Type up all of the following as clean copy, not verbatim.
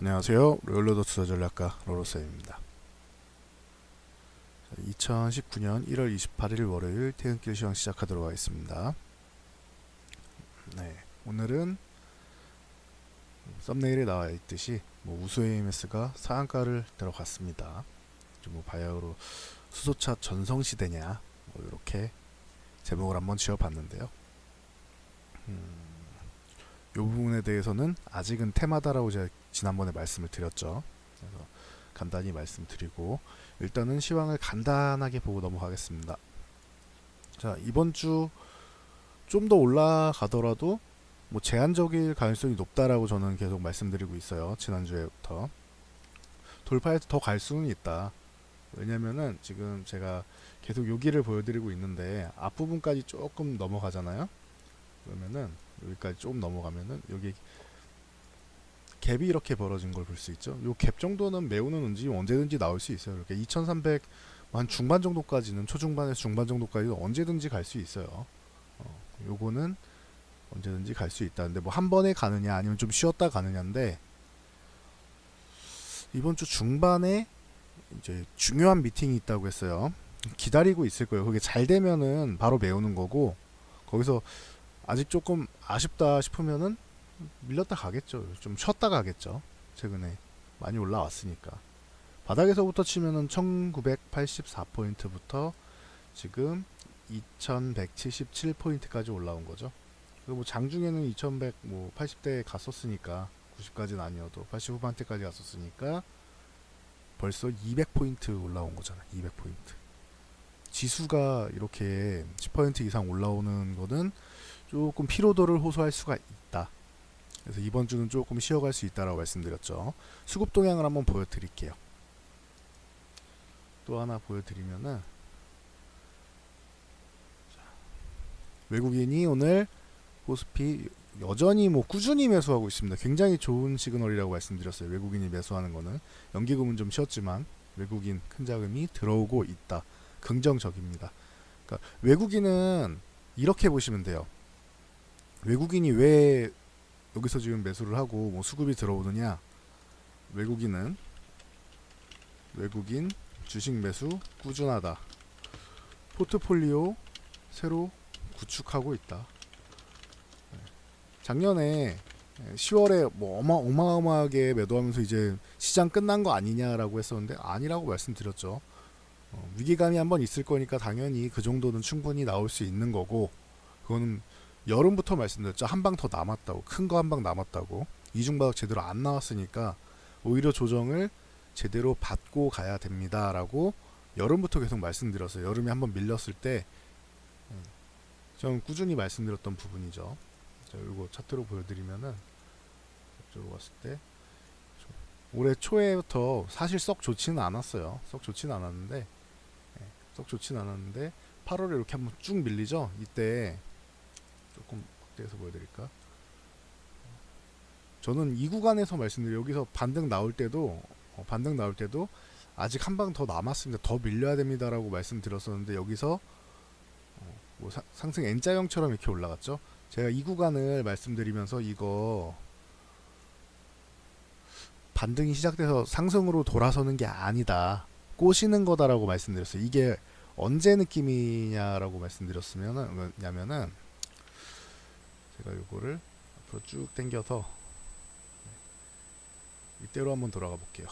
안녕하세요. 로열러더 투자 전략가 로로쌤입니다. 2019년 1월 28일 월요일 퇴근길 시황 시작하도록 하겠습니다. 네, 오늘은 썸네일에 나와 있듯이 우수 AMS가 상한가를 들어갔습니다. 바야흐로 수소차 전성시대냐 이렇게 제목을 한번 지어봤는데요. 이 부분에 대해서는 아직은 테마다라고 제가 지난번에 말씀을 드렸죠. 그래서 간단히 말씀드리고 일단은 시황을 간단하게 보고 넘어가겠습니다. 자, 이번 주 좀 더 올라가더라도 제한적일 가능성이 높다라고 저는 계속 말씀드리고 있어요. 지난주에부터 돌파해서 더 갈 수는 있다. 왜냐면은 지금 제가 계속 여기를 보여드리고 있는데 앞부분까지 조금 넘어가잖아요. 그러면은 여기까지 조금 넘어가면은 여기 갭이 이렇게 벌어진 걸 볼 수 있죠. 요 갭 정도는 메우는 움직임 언제든지 나올 수 있어요. 이렇게 2300 한 중반 정도까지는 초중반에서 중반 정도까지 언제든지 갈 수 있어요. 요거는 언제든지 갈 수 있다는데 한 번에 가느냐 아니면 좀 쉬었다 가느냐인데 이번 주 중반에 이제 중요한 미팅이 있다고 했어요. 기다리고 있을 거예요. 그게 잘 되면은 바로 메우는 거고 거기서 아직 조금 아쉽다 싶으면은 밀렸다 가겠죠. 좀 쉬었다 가겠죠. 최근에 많이 올라왔으니까. 바닥에서부터 치면은 1984포인트부터 지금 2177포인트까지 올라온 거죠. 그리고 장중에는 2180대에 갔었으니까 90까지는 아니어도 80 후반대까지 갔었으니까 벌써 200포인트 올라온 거잖아. 200포인트. 지수가 이렇게 10% 이상 올라오는 거는 조금 피로도를 호소할 수가 있다. 그래서 이번 주는 조금 쉬어갈 수 있다라고 말씀드렸죠. 수급 동향을 한번 보여드릴게요. 또 하나 보여드리면은 외국인이 오늘 코스피 여전히 꾸준히 매수하고 있습니다. 굉장히 좋은 시그널이라고 말씀드렸어요. 외국인이 매수하는 거는 연기금은 좀 쉬었지만 외국인 큰 자금이 들어오고 있다. 긍정적입니다. 그러니까 외국인은 이렇게 보시면 돼요. 외국인이 왜 여기서 지금 매수를 하고 수급이 들어오느냐? 외국인 주식 매수 꾸준하다. 포트폴리오 새로 구축하고 있다. 작년에 10월에 어마어마하게 매도하면서 이제 시장 끝난 거 아니냐라고 했었는데 아니라고 말씀드렸죠. 위기감이 한번 있을 거니까 당연히 그 정도는 충분히 나올 수 있는 거고 그거는 여름부터 말씀드렸죠. 한 방 더 남았다고. 큰 거 한 방 남았다고. 이중바닥 제대로 안 나왔으니까 오히려 조정을 제대로 받고 가야 됩니다라고 여름부터 계속 말씀드렸어요. 여름에 한번 밀렸을 때 좀 꾸준히 말씀드렸던 부분이죠. 자, 이거 차트로 보여드리면은 이쪽으로 갔을 때 올해 초에부터 사실 썩 좋지는 않았어요. 썩 좋지는 않았는데 8월에 이렇게 한번 쭉 밀리죠. 이때 조금 확대해서 보여드릴까? 저는 이 구간에서 말씀드려요. 여기서 반등 나올 때도 아직 한 방 더 남았습니다. 더 밀려야 됩니다라고 말씀드렸었는데 여기서 상승 N자형처럼 이렇게 올라갔죠. 제가 이 구간을 말씀드리면서 이거 반등이 시작돼서 상승으로 돌아서는 게 아니다. 꼬시는 거다라고 말씀드렸어요. 이게 언제 느낌이냐라고 말씀드렸으면은 냐면은 제가 이거를 앞으로 쭉 당겨서 이때로 한번 돌아가 볼게요.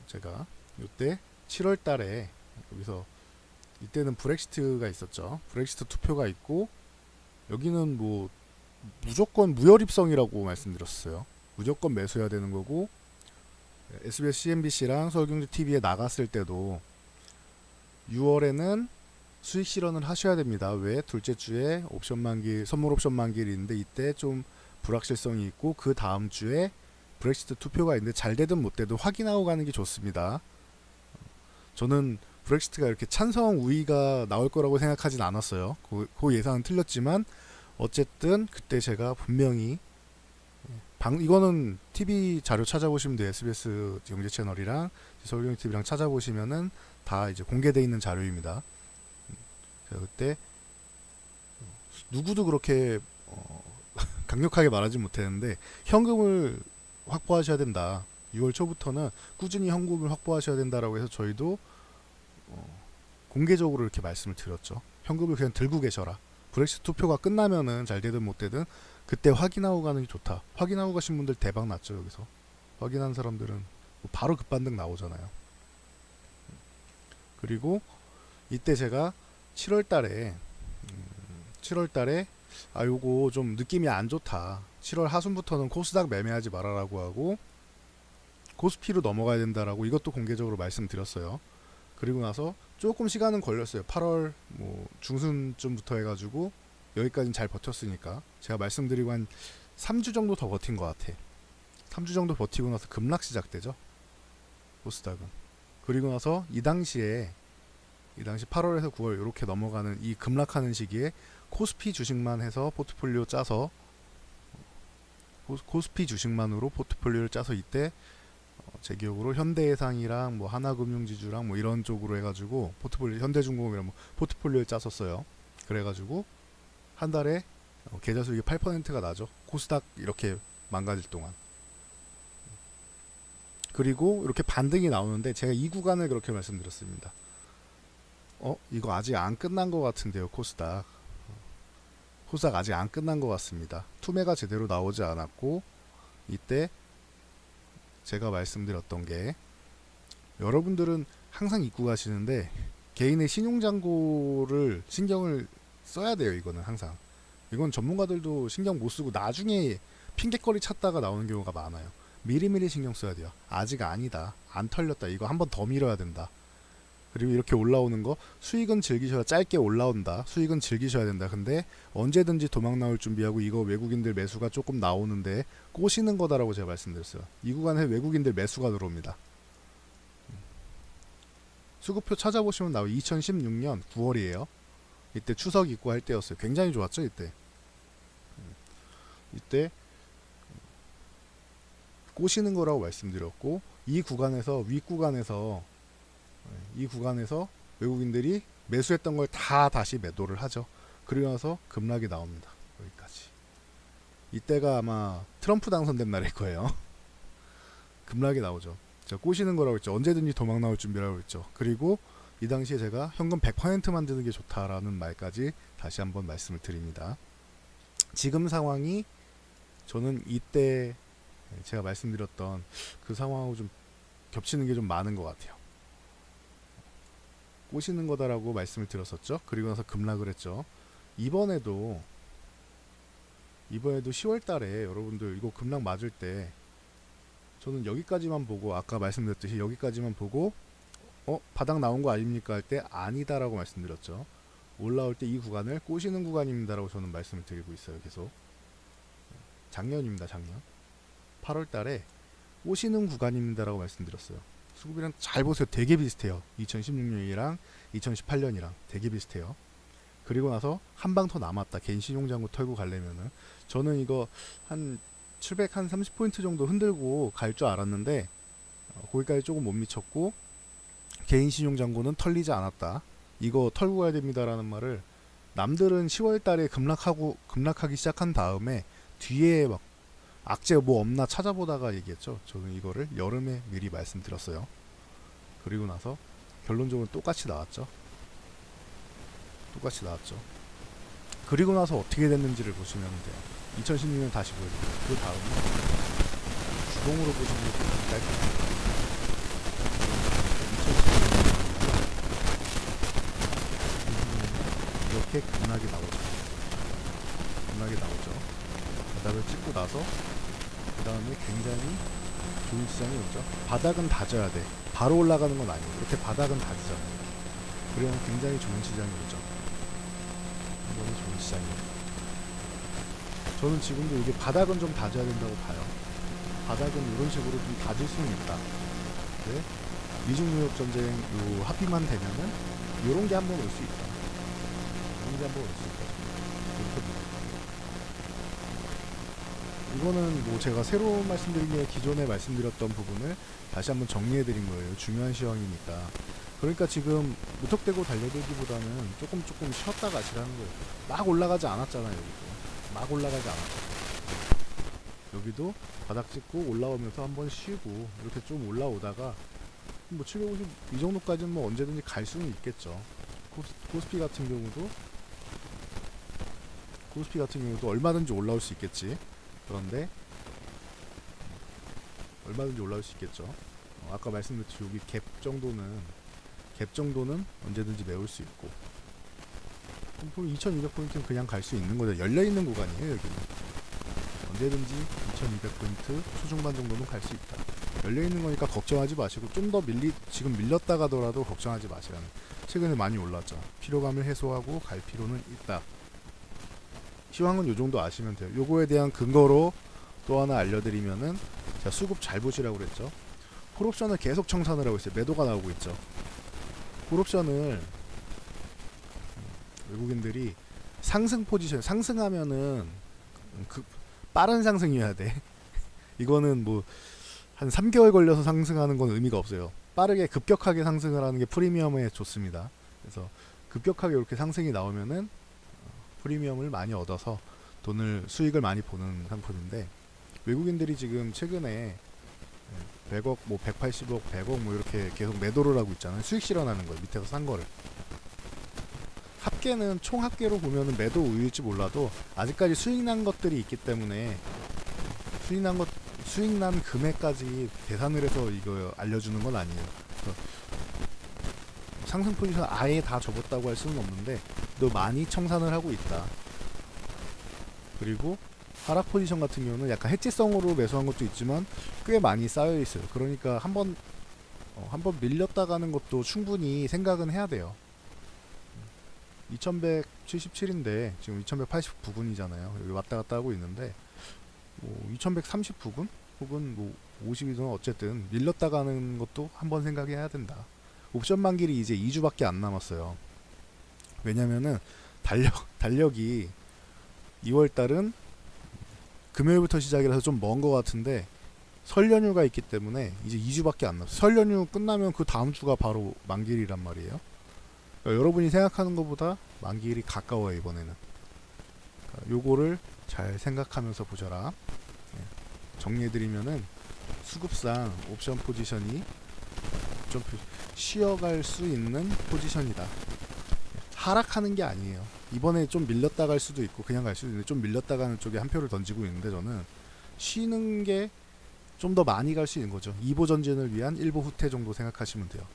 제가 이때 7월 달에 여기서 이때는 브렉시트가 있었죠. 브렉시트 투표가 있고 여기는 무조건 무혈입성이라고 말씀드렸어요. 무조건 매수해야 되는 거고 SBS, CNBC랑 서울경제TV에 나갔을 때도 6월에는 수익 실현을 하셔야 됩니다. 왜? 둘째 주에 옵션 만기, 선물 옵션 만기일이 있는데 이때 좀 불확실성이 있고 그 다음 주에 브렉시트 투표가 있는데 잘 되든 못 되든 확인하고 가는 게 좋습니다. 저는 브렉시트가 이렇게 찬성 우위가 나올 거라고 생각하진 않았어요. 그 예상은 틀렸지만 어쨌든 그때 제가 분명히 이거는 TV 자료 찾아보시면 돼요. SBS 경제 채널이랑 서울경제TV랑 찾아보시면은 다 이제 공개되어 있는 자료입니다. 제가 그때 누구도 그렇게 강력하게 말하지 못했는데 현금을 확보하셔야 된다. 6월 초부터는 꾸준히 현금을 확보하셔야 된다라고 해서 저희도 공개적으로 이렇게 말씀을 드렸죠. 현금을 그냥 들고 계셔라. 브렉시트 투표가 끝나면은 잘 되든 못 되든 그때 확인하고 가는 게 좋다. 확인하고 가신 분들 대박 났죠. 여기서 확인한 사람들은 뭐 바로 급반등 나오잖아요. 그리고 이때 제가 7월달에 요거 좀 느낌이 안 좋다. 7월 하순부터는 코스닥 매매하지 말아라고 하고 코스피로 넘어가야 된다라고 이것도 공개적으로 말씀드렸어요. 그리고 나서 조금 시간은 걸렸어요. 8월 뭐 중순쯤부터 해가지고 여기까지는 잘 버텼으니까 제가 말씀드리고 한 3주 정도 더 버틴 것 같아. 3주 정도 버티고 나서 급락 시작되죠. 코스닥은. 그리고 나서 이 당시 8월에서 9월 이렇게 넘어가는 이 급락하는 시기에 코스피 주식만 해서 포트폴리오 짜서 코스피 주식만으로 포트폴리오를 짜서 이때 제 기억으로 현대해상이랑 뭐 하나금융지주랑 뭐 이런 쪽으로 해가지고 포트폴리오 현대중공업이랑 뭐 포트폴리오를 짰었어요. 그래가지고 한 달에 계좌 수익이 8%가 나죠. 코스닥 이렇게 망가질 동안. 그리고 이렇게 반등이 나오는데 제가 이 구간을 그렇게 말씀드렸습니다. 이거 아직 안 끝난 것 같은데요. 코스닥 아직 안 끝난 것 같습니다. 투매가 제대로 나오지 않았고 이때 제가 말씀드렸던 게 여러분들은 항상 입고 가시는데 개인의 신용잔고를 신경을 써야 돼요. 이거는 항상. 이건 전문가들도 신경 못 쓰고 나중에 핑계거리 찾다가 나오는 경우가 많아요. 미리미리 신경 써야 돼요. 아직 아니다. 안 털렸다. 이거 한 번 더 밀어야 된다. 그리고 이렇게 올라오는 거 수익은 즐기셔야 짧게 올라온다. 수익은 즐기셔야 된다. 근데 언제든지 도망 나올 준비하고 이거 외국인들 매수가 조금 나오는데 꼬시는 거다라고 제가 말씀드렸어요. 이 구간에 외국인들 매수가 들어옵니다. 수급표 찾아보시면 나와요. 2016년 9월이에요. 이때 추석 있고 할 때였어요. 굉장히 좋았죠 이때. 이때 꼬시는 거라고 말씀드렸고 이 구간에서 윗구간에서 외국인들이 매수했던 걸 다 다시 매도를 하죠. 그리고 나서 급락이 나옵니다. 여기까지. 이때가 아마 트럼프 당선된 날일 거예요. 급락이 나오죠. 제가 꼬시는 거라고 했죠. 언제든지 도망 나올 준비라고 했죠. 그리고 이 당시에 제가 현금 100% 만드는 게 좋다라는 말까지 다시 한번 말씀을 드립니다. 지금 상황이 저는 이때 제가 말씀드렸던 그 상황하고 좀 겹치는 게 좀 많은 것 같아요. 꼬시는 거다라고 말씀을 드렸었죠. 그리고 나서 급락을 했죠. 이번에도 10월 달에 여러분들 이거 급락 맞을 때 저는 여기까지만 보고 아까 말씀드렸듯이 여기까지만 보고 바닥 나온 거 아닙니까 할 때 아니다라고 말씀드렸죠. 올라올 때 이 구간을 꼬시는 구간입니다라고 저는 말씀을 드리고 있어요. 계속. 작년입니다. 작년 8월 달에 꼬시는 구간입니다라고 말씀드렸어요. 수급이랑 잘 보세요. 되게 비슷해요. 2016년이랑 2018년이랑 되게 비슷해요. 그리고 나서 한 방 더 남았다. 개인 신용잔고 털고 가려면은 저는 이거 한 730포인트 정도 흔들고 갈 줄 알았는데 거기까지 조금 못 미쳤고 개인 신용잔고는 털리지 않았다. 이거 털고 가야 됩니다라는 말을 남들은 10월 달에 급락하기 시작한 다음에 뒤에 막 악재 뭐 없나 찾아보다가 얘기했죠. 저는 이거를 여름에 미리 말씀드렸어요. 그리고 나서 결론적으로 똑같이 나왔죠. 그리고 나서 어떻게 됐는지를 보시면 돼요. 2016년 다시 보여드릴게요. 그 다음에 주봉으로 보시면 깔끔합니다. 2016년 이렇게 급락이 나오죠. 바닥을 찍고 나서 그 다음에 굉장히 좋은 시장이 오죠. 바닥은 다져야 돼. 바로 올라가는 건 아니에요. 이렇게 바닥은 다지잖아요. 그러면 굉장히 좋은 시장이 오죠. 굉장히 좋은 시장이에요. 저는 지금도 이게 바닥은 좀 다져야 된다고 봐요. 바닥은 이런 식으로 좀 다질 수는 있다. 근데 미중 무역 전쟁 요 합의만 되면은 요런 게 한번 올 수 있다. 이렇게 봅니다. 이거는 뭐 제가 새로 말씀드린 게 기존에 말씀드렸던 부분을 다시 한번 정리해 드린 거예요. 중요한 시황이니까 그러니까 지금 무턱대고 달려들기보다는 조금 쉬었다 가시라는 거예요. 막 올라가지 않았잖아요. 여기도 막 올라가지 않았죠. 여기도 바닥 찍고 올라오면서 한번 쉬고 이렇게 좀 올라오다가 뭐 750 이 정도까지는 뭐 언제든지 갈 수는 있겠죠. 코스피 같은 경우도 얼마든지 올라올 수 있겠지. 그런데 얼마든지 올라올 수 있겠죠. 아까 말씀드렸듯이 여기 갭 정도는 언제든지 메울 수 있고 2200포인트는 그냥 갈 수 있는 거죠. 열려있는 구간이에요. 여기는 언제든지 2200포인트 초중반 정도는 갈 수 있다. 열려있는 거니까 걱정하지 마시고 좀 더 지금 밀렸다 가더라도 걱정하지 마시라는. 최근에 많이 올랐죠. 피로감을 해소하고 갈 필요는 있다. 시황은 요 정도 아시면 돼요. 요거에 대한 근거로 또 하나 알려드리면은 제가 수급 잘 보시라고 그랬죠. 콜옵션을 계속 청산을 하고 있어요. 매도가 나오고 있죠. 콜옵션을 외국인들이 상승 포지션, 상승하면은 빠른 상승이어야 돼. 이거는 뭐 한 3개월 걸려서 상승하는 건 의미가 없어요. 빠르게 급격하게 상승을 하는 게 프리미엄에 좋습니다. 그래서 급격하게 이렇게 상승이 나오면은 프리미엄을 많이 얻어서 수익을 많이 보는 상품인데, 외국인들이 지금 최근에 100억, 뭐 180억, 100억 뭐 이렇게 계속 매도를 하고 있잖아요. 수익 실현하는 거예요. 밑에서 산 거를. 합계는 총 합계로 보면은 매도 우위일지 몰라도 아직까지 수익 난 것들이 있기 때문에 수익 난 금액까지 계산을 해서 이거 알려주는 건 아니에요. 상승 포지션 아예 다 접었다고 할 수는 없는데 또 많이 청산을 하고 있다. 그리고 하락 포지션 같은 경우는 약간 해지성으로 매수한 것도 있지만 꽤 많이 쌓여 있어요. 그러니까 한번 밀렸다 가는 것도 충분히 생각은 해야 돼요. 2177인데 지금 2189분이잖아요. 여기 왔다 갔다 하고 있는데 뭐 2139분 혹은 뭐 50이든 어쨌든 밀렸다 가는 것도 한번 생각해야 된다. 옵션 만기일이 이제 2주밖에 안 남았어요. 왜냐면은 달력이 2월달은 금요일부터 시작이라서 좀 먼 것 같은데 설 연휴가 있기 때문에 이제 2주밖에 안 남았어요. 설 연휴 끝나면 그 다음 주가 바로 만기일이란 말이에요. 그러니까 여러분이 생각하는 것보다 만기일이 가까워요. 이번에는. 그러니까 요거를 잘 생각하면서 보셔라. 정리해드리면은 수급상 옵션 포지션이 좀 쉬어갈 수 있는 포지션이다. 하락하는 게 아니에요. 이번에 좀 밀렸다 갈 수도 있고 그냥 갈 수도 있는데 좀 밀렸다 가는 쪽에 한 표를 던지고 있는데 저는 쉬는 게 좀 더 많이 갈 수 있는 거죠. 2보 전진을 위한 1보 후퇴 정도 생각하시면 돼요.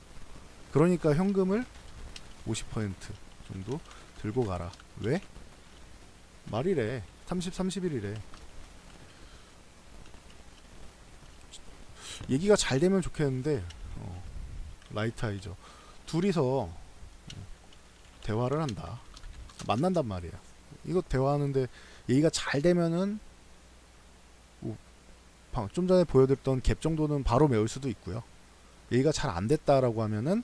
그러니까 현금을 50% 정도 들고 가라. 왜? 말이래. 30일이래. 얘기가 잘 되면 좋겠는데 라이트 아이죠. 둘이서 대화를 한다. 만난단 말이야. 이거 대화하는데 얘기가 잘 되면은 좀 전에 보여드렸던 갭 정도는 바로 메울 수도 있고요. 얘기가 잘 안 됐다라고 하면은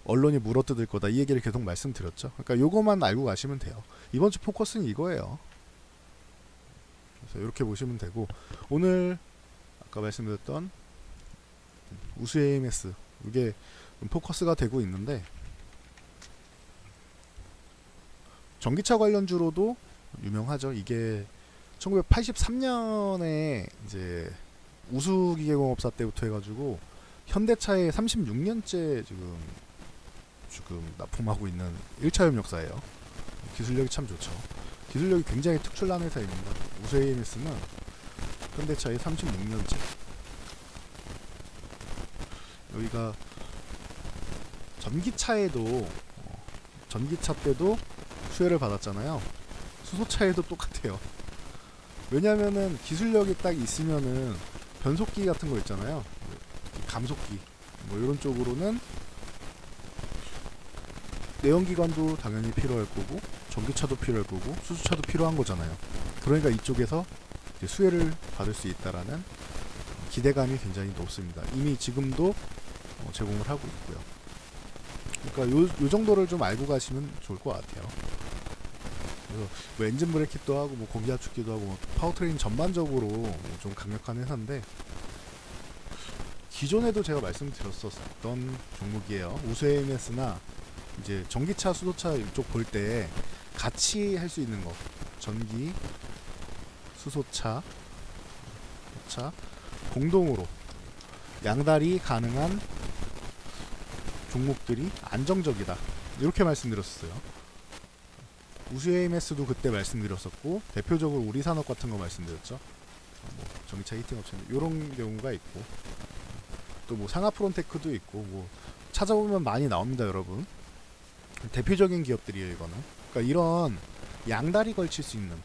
언론이 물어뜯을 거다. 이 얘기를 계속 말씀드렸죠. 그러니까 요거만 알고 가시면 돼요. 이번 주 포커스는 이거예요. 그래서 이렇게 보시면 되고, 오늘 아까 말씀드렸던 우수 AMS 이게 포커스가 되고 있는데, 전기차 관련주로도 유명하죠. 이게 1983년에 이제 우수기계공업사 때부터 해가지고 현대차에 36년째 지금 납품하고 있는 1차 협력사예요. 기술력이 참 좋죠. 기술력이 굉장히 특출난 회사입니다. 우수 AMS는 현대차에 36년째. 여기가 전기차 때도 수혜를 받았잖아요. 수소차에도 똑같아요. 왜냐면은 기술력이 딱 있으면은 변속기 같은 거 있잖아요. 감속기 뭐 이런 쪽으로는 내연기관도 당연히 필요할 거고 전기차도 필요할 거고 수소차도 필요한 거잖아요. 그러니까 이쪽에서 이제 수혜를 받을 수 있다라는 기대감이 굉장히 높습니다. 이미 지금도 제공을 하고 있고요. 그러니까 요 정도를 좀 알고 가시면 좋을 것 같아요. 그래서 뭐 엔진 브레이킷도 하고 뭐 공기 압축기도 하고 뭐 파워트레인 전반적으로 좀 강력한 회사인데 기존에도 제가 말씀드렸었던 종목이에요. 우수AMS나 이제 전기차, 수소차 이쪽 볼 때 같이 할 수 있는 거, 전기, 수소차, 차 공동으로 양달이 가능한 종목들이 안정적이다, 이렇게 말씀드렸었어요. 우수AMS도 그때 말씀드렸었고, 대표적으로 우리산업 같은 거 말씀드렸죠. 뭐 전기차 히팅 업체 이런 경우가 있고, 또 뭐 상하프론테크도 있고, 뭐 찾아보면 많이 나옵니다, 여러분. 대표적인 기업들이에요, 이거는. 그러니까 이런 양다리 걸칠 수 있는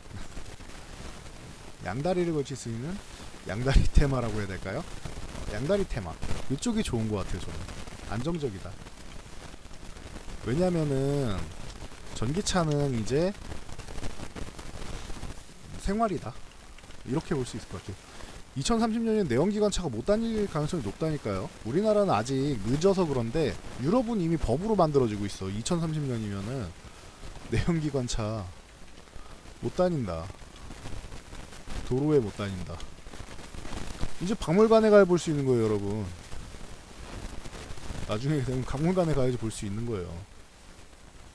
양다리를 걸칠 수 있는 양다리 테마라고 해야 될까요? 양다리 테마, 이쪽이 좋은 것 같아요. 저는 안정적이다. 왜냐면은 전기차는 이제 생활이다, 이렇게 볼 수 있을 것 같아요. 2030년에 내연기관차가 못 다닐 가능성이 높다니까요. 우리나라는 아직 늦어서 그런데 유럽은 이미 법으로 만들어지고 있어. 2030년이면은 내연기관차 못 다닌다, 도로에 못 다닌다. 이제 박물관에 가야 볼 수 있는 거예요, 여러분. 나중에 되면 박물관에 가야지 볼 수 있는 거예요.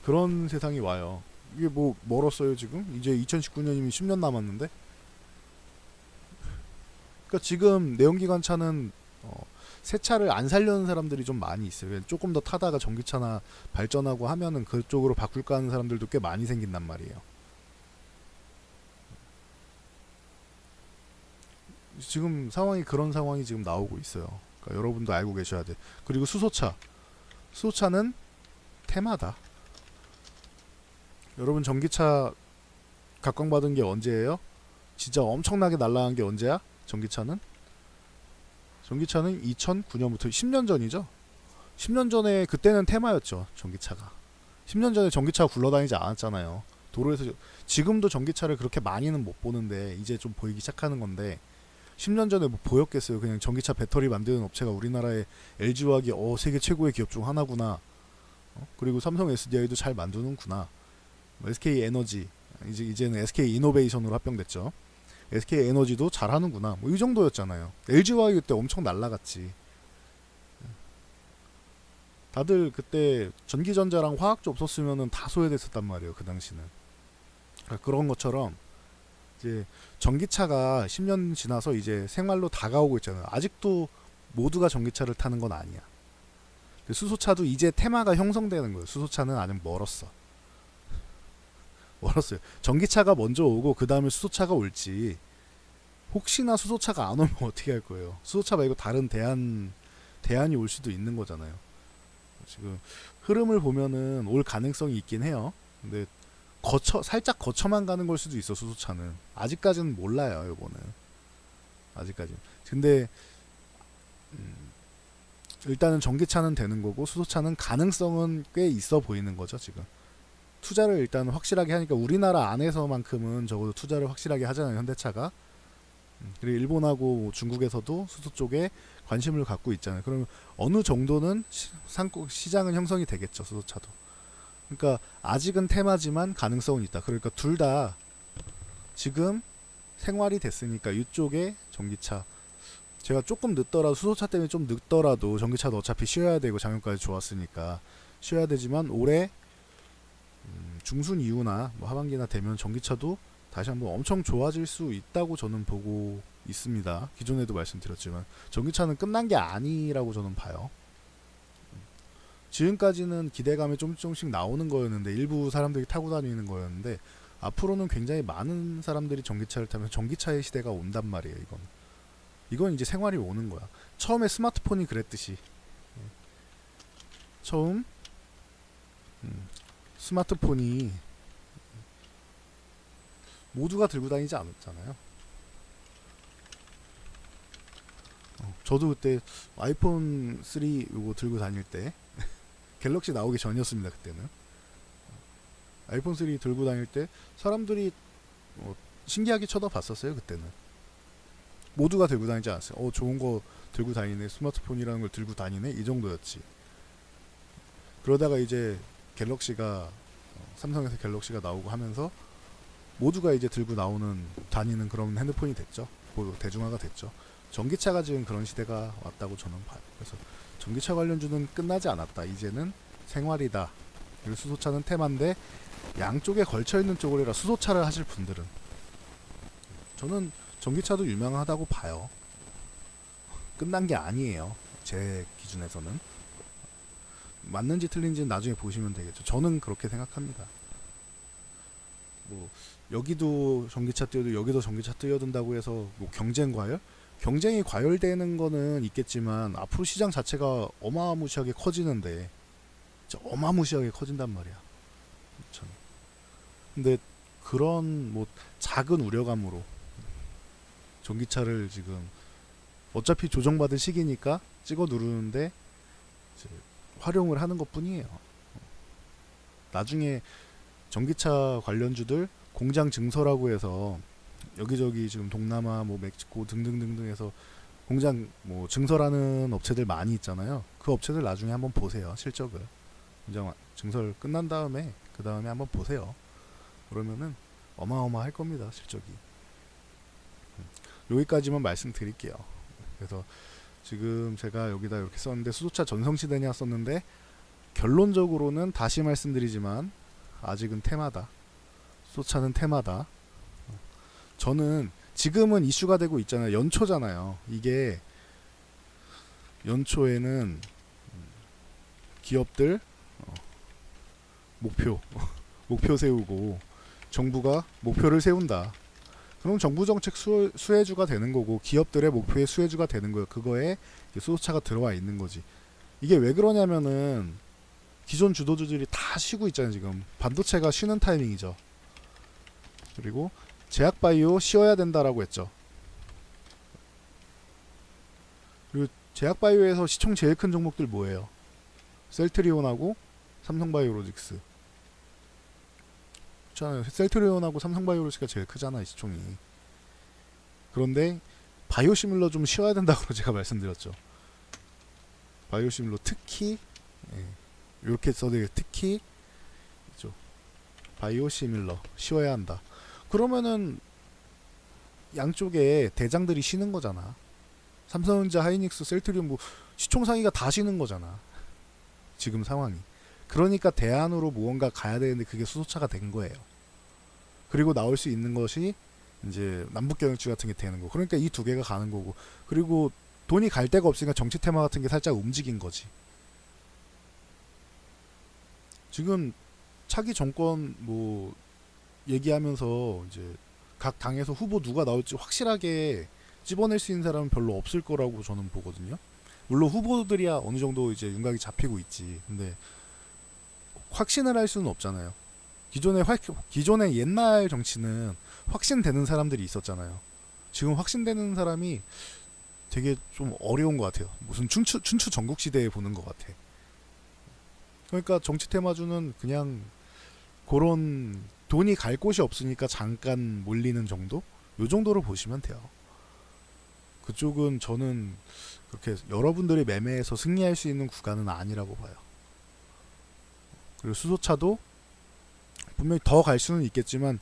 그런 세상이 와요. 이게 뭐 멀었어요 지금? 이제 2019년이면 10년 남았는데. 그러니까 지금 내연기관차는 새 차를 안 살려는 사람들이 좀 많이 있어요. 조금 더 타다가 전기차나 발전하고 하면은 그쪽으로 바꿀까 하는 사람들도 꽤 많이 생긴단 말이에요. 지금 상황이 그런 상황이 지금 나오고 있어요. 그러니까 여러분도 알고 계셔야 돼. 그리고 수소차는 테마다. 여러분 전기차 각광받은 게 언제예요? 진짜 엄청나게 날라간 게 언제야? 전기차는 2009년부터 10년 전이죠. 10년 전에 그때는 테마였죠, 전기차가. 10년 전에 전기차가 굴러다니지 않았잖아요. 도로에서. 지금도 전기차를 그렇게 많이는 못 보는데 이제 좀 보이기 시작하는 건데, 10년 전에 뭐 보였겠어요. 그냥 전기차 배터리 만드는 업체가 우리나라의 LG화학이 세계 최고의 기업 중 하나구나. 그리고 삼성 SDI도 잘 만드는구나. SK에너지, 이제는 SK이노베이션으로 합병됐죠. SK에너지도 잘하는구나. 뭐 이 정도였잖아요. LG화학이 그때 엄청 날라갔지. 다들 그때 전기전자랑 화학조 없었으면은 다 소외됐었단 말이에요, 그 당시는. 그러니까 그런 것처럼 이제 전기차가 10년 지나서 이제 생활로 다가오고 있잖아요. 아직도 모두가 전기차를 타는 건 아니야. 수소차도 이제 테마가 형성되는 거예요. 수소차는 아직 멀었어요. 전기차가 먼저 오고 그 다음에 수소차가 올지. 혹시나 수소차가 안 오면 어떻게 할 거예요? 수소차 말고 다른 대안이 올 수도 있는 거잖아요. 지금 흐름을 보면은 올 가능성이 있긴 해요. 근데 살짝 거쳐만 가는 걸 수도 있어, 수소차는. 아직까지는 몰라요, 요거는. 아직까지. 근데 일단은 전기차는 되는 거고, 수소차는 가능성은 꽤 있어 보이는 거죠, 지금. 투자를 일단 확실하게 하니까 우리나라 안에서만큼은 적어도 투자를 확실하게 하잖아요, 현대차가. 그리고 일본하고 중국에서도 수소 쪽에 관심을 갖고 있잖아요. 그러면 어느 정도는 시장은 형성이 되겠죠, 수소차도. 그러니까 아직은 테마지만 가능성은 있다. 그러니까 둘 다 지금 생활이 됐으니까 이쪽에 전기차, 제가 조금 늦더라도, 수소차 때문에 좀 늦더라도 전기차도 어차피 쉬어야 되고 작년까지 좋았으니까 쉬어야 되지만, 올해 중순 이후나 뭐 하반기나 되면 전기차도 다시 한번 엄청 좋아질 수 있다고 저는 보고 있습니다. 기존에도 말씀드렸지만 전기차는 끝난 게 아니라고 저는 봐요. 지금까지는 기대감이 조금씩 나오는 거였는데, 일부 사람들이 타고 다니는 거였는데, 앞으로는 굉장히 많은 사람들이 전기차를 타면서 전기차의 시대가 온단 말이에요. 이건 이제 생활이 오는 거야. 처음에 스마트폰이 그랬듯이, 처음 스마트폰이 모두가 들고 다니지 않았잖아요. 저도 그때 아이폰 3 이거 들고 다닐 때 갤럭시 나오기 전이었습니다. 그때는 아이폰 3 들고 다닐 때 사람들이 신기하게 쳐다봤었어요. 그때는 모두가 들고 다니지 않았어요. 좋은 거 들고 다니네, 스마트폰이라는 걸 들고 다니네, 이 정도였지. 그러다가 이제 갤럭시가, 삼성에서 갤럭시가 나오고 하면서 모두가 이제 들고 다니는 그런 핸드폰이 됐죠. 대중화가 됐죠. 전기차가 지금 그런 시대가 왔다고 저는 봐요. 그래서 전기차 관련주는 끝나지 않았다. 이제는 생활이다. 그리고 수소차는 테마인데 양쪽에 걸쳐있는 쪽이라 수소차를 하실 분들은 저는 전기차도 유명하다고 봐요. 끝난 게 아니에요. 제 기준에서는. 맞는지 틀린지는 나중에 보시면 되겠죠. 저는 그렇게 생각합니다. 뭐 여기도 전기차 뛰어도 여기도 전기차 뛰어든다고 해서 뭐 경쟁 과열? 경쟁이 과열되는 거는 있겠지만 앞으로 시장 자체가 어마무시하게 커지는데 진짜 어마무시하게 커진단 말이야. 참. 근데 그런 뭐 작은 우려감으로 전기차를 지금 어차피 조정받을 시기니까 찍어 누르는데 이제 활용을 하는 것뿐이에요. 나중에 전기차 관련주들 공장 증설하고 해서 여기저기 지금 동남아 뭐 멕시코 등등등등 해서 공장 뭐 증설하는 업체들 많이 있잖아요. 그 업체들 나중에 한번 보세요. 실적을. 공장 증설 끝난 다음에 그 다음에 한번 보세요. 그러면은 어마어마할 겁니다. 실적이. 여기까지만 말씀드릴게요. 그래서 지금 제가 여기다 이렇게 썼는데 수소차 전성시대냐 썼는데 결론적으로는 다시 말씀드리지만 아직은 테마다. 수소차는 테마다. 저는 지금은 이슈가 되고 있잖아요. 연초잖아요. 이게 연초에는 기업들 목표 세우고 정부가 목표를 세운다. 그럼 정부 정책 수혜주가 되는 거고 기업들의 목표의 수혜주가 되는 거예요. 그거에 수소차가 들어와 있는 거지. 이게 왜 그러냐면은 기존 주도주들이 다 쉬고 있잖아요. 지금 반도체가 쉬는 타이밍이죠. 그리고 제약바이오 쉬어야 된다라고 했죠. 그리고 제약바이오에서 시총 제일 큰 종목들 뭐예요? 셀트리온하고 삼성바이오로직스. 그렇잖아요. 셀트리온하고 삼성바이오로직스가 제일 크잖아요. 시총이. 그런데 바이오시밀러 좀 쉬어야 된다고 제가 말씀드렸죠. 바이오시밀러 특히 이렇게 써도 특히 바이오시밀러 쉬어야 한다. 그러면은 양쪽에 대장들이 쉬는 거잖아. 삼성전자, 하이닉스, 셀트리온 뭐 시총 상위가 다 쉬는 거잖아. 지금 상황이. 그러니까 대안으로 무언가 가야 되는데 그게 수소차가 된 거예요. 그리고 나올 수 있는 것이 이제 남북경영주 같은 게 되는 거. 그러니까 이 두 개가 가는 거고. 그리고 돈이 갈 데가 없으니까 정치 테마 같은 게 살짝 움직인 거지. 지금 차기 정권 뭐 얘기하면서 이제 각 당에서 후보 누가 나올지 확실하게 집어낼 수 있는 사람은 별로 없을 거라고 저는 보거든요. 물론 후보들이야 어느 정도 이제 윤곽이 잡히고 있지. 근데 확신을 할 수는 없잖아요. 기존의 옛날 정치는 확신되는 사람들이 있었잖아요. 지금 확신되는 사람이 되게 좀 어려운 것 같아요. 무슨 춘추 전국 시대에 보는 것 같아. 그러니까 정치 테마주는 그냥 그런 돈이 갈 곳이 없으니까 잠깐 몰리는 정도? 요 정도로 보시면 돼요. 그쪽은 저는 그렇게 여러분들이 매매해서 승리할 수 있는 구간은 아니라고 봐요. 그리고 수소차도 분명히 더 갈 수는 있겠지만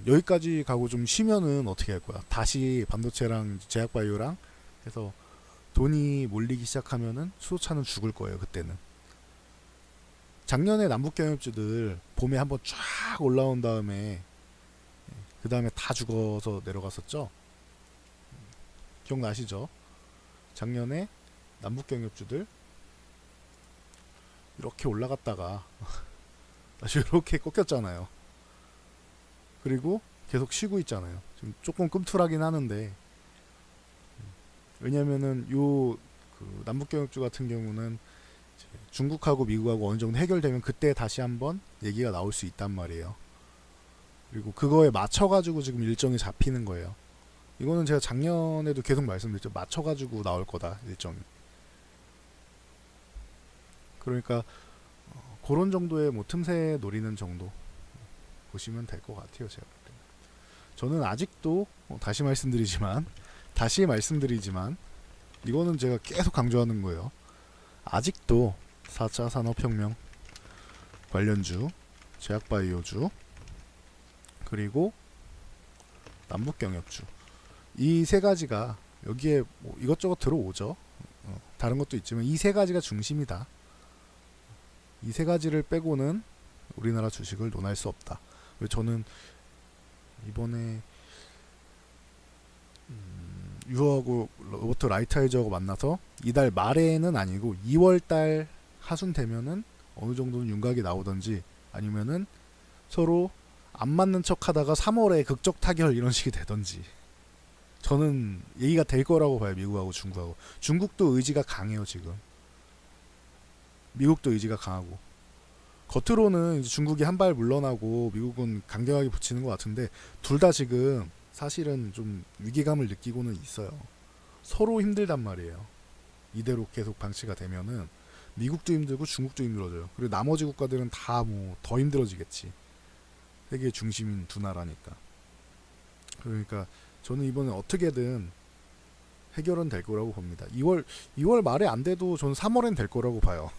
여기까지 가고 좀 쉬면은 어떻게 할 거야? 다시 반도체랑 제약바이오랑 해서 돈이 몰리기 시작하면은 수소차는 죽을 거예요. 그때는. 작년에 남북경협주들 봄에 한번 쫙 올라온 다음에 그 다음에 다 죽어서 내려갔었죠. 기억나시죠? 작년에 남북경협주들 이렇게 올라갔다가 다시 이렇게 꺾였잖아요. 그리고 계속 쉬고 있잖아요. 지금 조금 꿈틀하긴 하는데 왜냐면은 그 남북경협주 같은 경우는 중국하고 미국하고 어느 정도 해결되면 그때 다시 한번 얘기가 나올 수 있단 말이에요. 그리고 그거에 맞춰가지고 지금 일정이 잡히는 거예요. 이거는 제가 작년에도 계속 말씀드렸죠. 맞춰가지고 나올 거다 일정이. 그러니까 그런 정도의 뭐 틈새 노리는 정도 보시면 될 것 같아요. 제가 볼 때는. 저는 아직도 다시 말씀드리지만 이거는 제가 계속 강조하는 거예요. 아직도 4차 산업혁명 관련주, 제약바이오주, 그리고 남북경협주 이 세 가지가 여기에 뭐 이것저것 들어오죠. 다른 것도 있지만 이 세 가지가 중심이다. 이 세 가지를 빼고는 우리나라 주식을 논할 수 없다. 저는 이번에 유호하고 로버트 라이트하이저하고 만나서 이달 말에는 아니고 2월달 하순 되면은 어느 정도는 윤곽이 나오던지 아니면은 서로 안 맞는 척 하다가 3월에 극적 타결 이런 식이 되던지 저는 얘기가 될 거라고 봐요. 미국하고 중국하고. 중국도 의지가 강해요 지금. 미국도 의지가 강하고. 겉으로는 이제 중국이 한 발 물러나고 미국은 강경하게 붙이는 것 같은데 둘 다 지금 사실은 좀 위기감을 느끼고는 있어요. 서로 힘들단 말이에요. 이대로 계속 방치가 되면은 미국도 힘들고 중국도 힘들어져요. 그리고 나머지 국가들은 다 뭐 더 힘들어지겠지. 세계 중심인 두 나라니까. 그러니까 저는 이번에 어떻게든 해결은 될 거라고 봅니다. 2월 말에 안 돼도 저는 3월엔 될 거라고 봐요.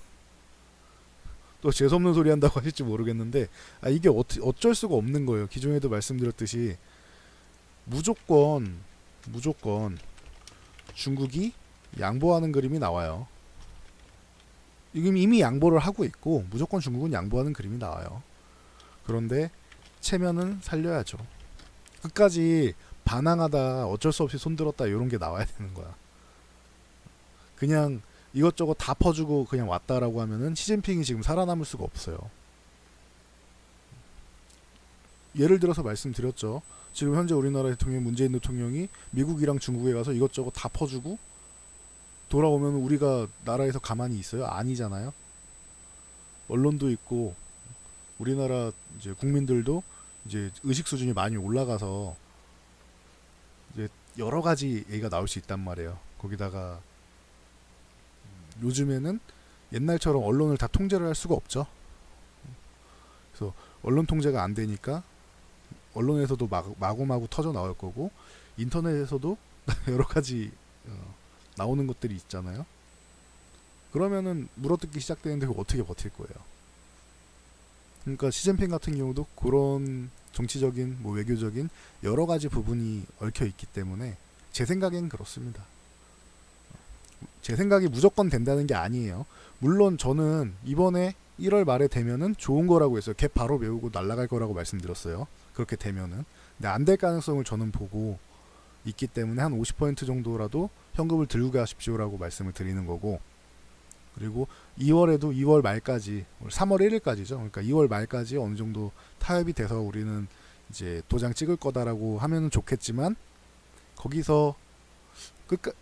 또 재수없는 소리 한다고 하실지 모르겠는데 이게 어쩔 수가 없는 거예요. 기존에도 말씀드렸듯이 무조건 중국이 양보하는 그림이 나와요. 이미 양보를 하고 있고 무조건 중국은 양보하는 그림이 나와요. 그런데 체면은 살려야죠. 끝까지 반항하다 어쩔 수 없이 손들었다 이런 게 나와야 되는 거야. 그냥 이것저것 다 퍼주고 그냥 왔다라고 하면은 시진핑이 지금 살아남을 수가 없어요. 예를 들어서 말씀드렸죠. 지금 현재 우리나라 대통령 문재인 대통령이 미국이랑 중국에 가서 이것저것 다 퍼주고 돌아오면 우리가 나라에서 가만히 있어요? 아니잖아요. 언론도 있고 우리나라 이제 국민들도 이제 의식 수준이 많이 올라가서 이제 여러 가지 얘기가 나올 수 있단 말이에요. 거기다가 요즘에는 옛날처럼 언론을 다 통제를 할 수가 없죠. 그래서 언론 통제가 안 되니까 언론에서도 마구마구 터져 나올 거고 인터넷에서도 여러 가지 나오는 것들이 있잖아요. 그러면은 물어뜯기 시작되는데 어떻게 버틸 거예요. 그러니까 시진핑 같은 경우도 그런 정치적인 뭐 외교적인 여러 가지 부분이 얽혀 있기 때문에 제 생각엔 그렇습니다. 제 생각이 무조건 된다는 게 아니에요. 물론 저는 이번에 1월 말에 되면은 좋은 거라고 했어요. 걔 바로 메우고 날아갈 거라고 말씀드렸어요. 그렇게 되면은. 근데 안 될 가능성을 저는 보고 있기 때문에 한 50% 정도라도 현금을 들고 가십시오라고 말씀을 드리는 거고, 그리고 2월에도 2월 말까지 3월 1일까지죠. 그러니까 2월 말까지 어느 정도 타협이 돼서 우리는 이제 도장 찍을 거다라고 하면은 좋겠지만 거기서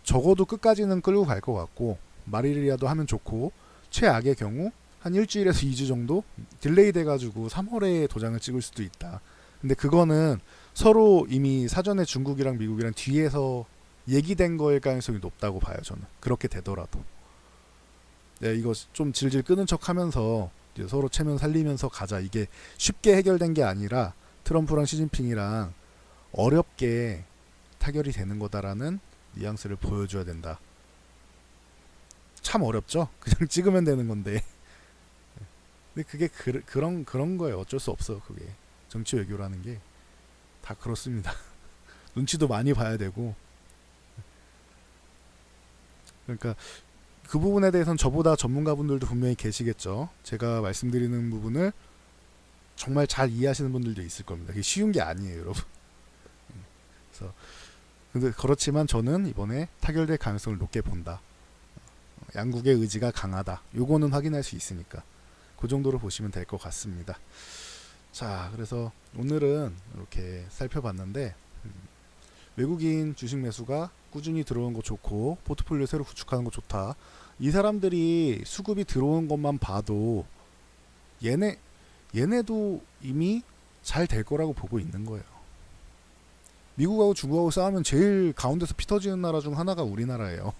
적어도 끝까지는 끌고 갈 것 같고 말일이라도 하면 좋고 최악의 경우 한 일주일에서 2주 정도 딜레이 돼가지고 3월에 도장을 찍을 수도 있다. 근데 그거는 서로 이미 사전에 중국이랑 미국이랑 뒤에서 얘기된 거일 가능성이 높다고 봐요. 저는 그렇게 되더라도 네, 이거 좀 질질 끄는 척 하면서 이제 서로 체면 살리면서 가자. 이게 쉽게 해결된 게 아니라 트럼프랑 시진핑이랑 어렵게 타결이 되는 거다라는 뉘앙스를 보여줘야 된다. 참 어렵죠? 그냥 찍으면 되는 건데. 근데 그게 그런 거예요. 어쩔 수 없어. 그게 정치 외교라는 게 다 그렇습니다. 눈치도 많이 봐야 되고. 그러니까 그 부분에 대해서는 저보다 전문가분들도 분명히 계시겠죠. 제가 말씀드리는 부분을 정말 잘 이해하시는 분들도 있을 겁니다. 그게 쉬운 게 아니에요, 여러분. 그래서 근데 그렇지만 저는 이번에 타결될 가능성을 높게 본다. 양국의 의지가 강하다. 요거는 확인할 수 있으니까 그 정도로 보시면 될 것 같습니다. 자, 그래서 오늘은 이렇게 살펴봤는데 외국인 주식 매수가 꾸준히 들어오는 거 좋고 포트폴리오 새로 구축하는 거 좋다. 이 사람들이 수급이 들어온 것만 봐도 얘네도 이미 잘 될 거라고 보고 있는 거예요. 미국하고 중국하고 싸우면 제일 가운데서 피 터지는 나라 중 하나가 우리나라예요.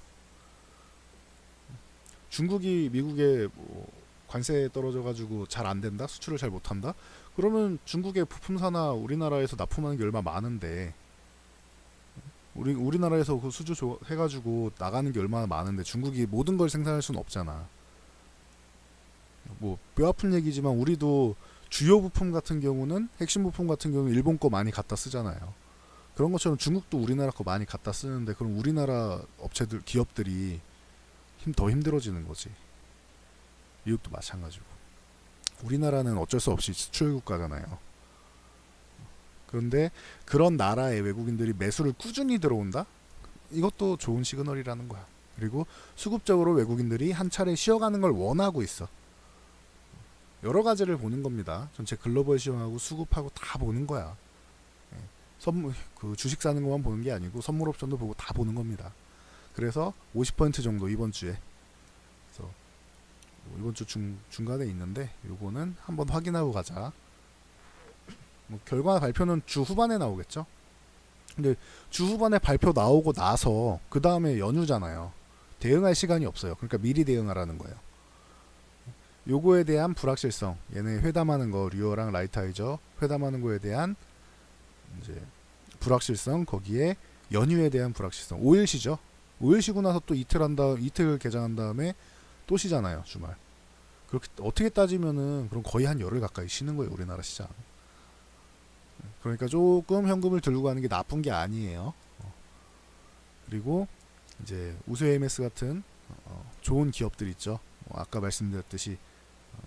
중국이 미국에 뭐 관세 떨어져가지고 잘 안 된다? 수출을 잘 못한다? 그러면 중국의 부품사나 우리나라에서 납품하는 게 얼마 많은데 우리나라에서 그 수주 해가지고 나가는 게 얼마나 많은데 중국이 모든 걸 생산할 수는 없잖아. 뭐 뼈아픈 얘기지만 우리도 주요 부품 같은 경우는 핵심 부품 같은 경우는 일본 거 많이 갖다 쓰잖아요. 그런 것처럼 중국도 우리나라 거 많이 갖다 쓰는데 그럼 우리나라 업체들 기업들이 더 힘들어지는 거지. 미국도 마찬가지고. 우리나라는 어쩔 수 없이 수출 국가잖아요. 그런데 그런 나라의 외국인들이 매수를 꾸준히 들어온다? 이것도 좋은 시그널이라는 거야. 그리고 수급적으로 외국인들이 한 차례 쉬어가는 걸 원하고 있어. 여러 가지를 보는 겁니다. 전체 글로벌 시황하고 수급하고 다 보는 거야. 선물, 그 주식 사는 것만 보는 게 아니고 선물 옵션도 보고 다 보는 겁니다. 그래서 50% 정도 이번 주에, 그래서 이번 주 중간에 있는데 요거는 한번 확인하고 가자. 결과 발표는 주 후반에 나오겠죠. 근데 주 후반에 발표 나오고 나서 그 다음에 연휴잖아요. 대응할 시간이 없어요. 그러니까 미리 대응하라는 거예요. 요거에 대한 불확실성, 얘네 회담하는 거, 류어랑 라이트하이저 회담하는 거에 대한 이제 불확실성, 거기에 연휴에 대한 불확실성. 5일 쉬죠. 5일 쉬고 나서 또 이틀 개장한 다음에 또 쉬잖아요, 주말. 그렇게 어떻게 따지면은 그럼 거의 한 열흘 가까이 쉬는 거예요, 우리나라 시장. 그러니까 조금 현금을 들고 가는 게 나쁜 게 아니에요. 그리고 이제 우수 AMS 같은 좋은 기업들 있죠. 아까 말씀드렸듯이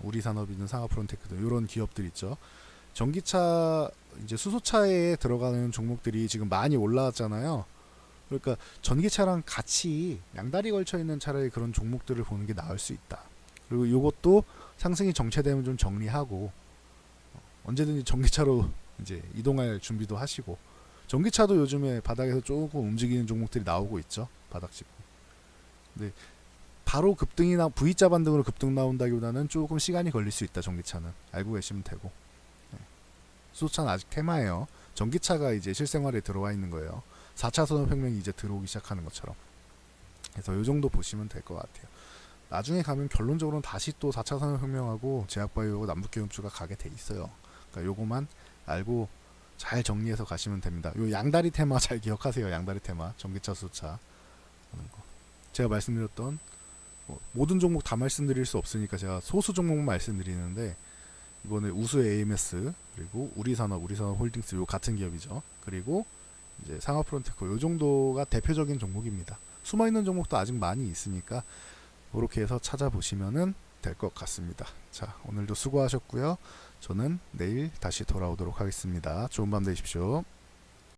우리산업이든 상하프론테크 등 이런 기업들 있죠. 전기차 이제 수소차에 들어가는 종목들이 지금 많이 올라왔잖아요. 그러니까 전기차랑 같이 양다리 걸쳐 있는 차라리 그런 종목들을 보는 게 나을 수 있다. 그리고 이것도 상승이 정체되면 좀 정리하고 언제든지 전기차로 이제 이동할 준비도 하시고, 전기차도 요즘에 바닥에서 조금 움직이는 종목들이 나오고 있죠. 바닥 짚고. 근데 바로 급등이나 V자 반등으로 급등 나온다기보다는 조금 시간이 걸릴 수 있다. 전기차는 알고 계시면 되고. 수소차는 아직 테마예요. 전기차가 이제 실생활에 들어와 있는 거예요. 4차 산업혁명이 이제 들어오기 시작하는 것처럼. 그래서 이 정도 보시면 될 것 같아요. 나중에 가면 결론적으로는 다시 또 4차 산업혁명하고 제약바이오하고 남북경협주가 가게 돼 있어요. 그러니까 요거만 알고 잘 정리해서 가시면 됩니다. 요 양다리 테마 잘 기억하세요. 양다리 테마, 전기차, 수소차 하는 거. 제가 말씀드렸던 모든 종목 다 말씀드릴 수 없으니까 제가 소수 종목만 말씀드리는데, 이번에 우수 AMS 그리고 우리산업 홀딩스 요 같은 기업이죠. 그리고 이제 상하프론테크 요 정도가 대표적인 종목입니다. 숨어있는 종목도 아직 많이 있으니까 그렇게 해서 찾아보시면은 될 것 같습니다. 자, 오늘도 수고하셨고요. 저는 내일 다시 돌아오도록 하겠습니다. 좋은 밤 되십시오.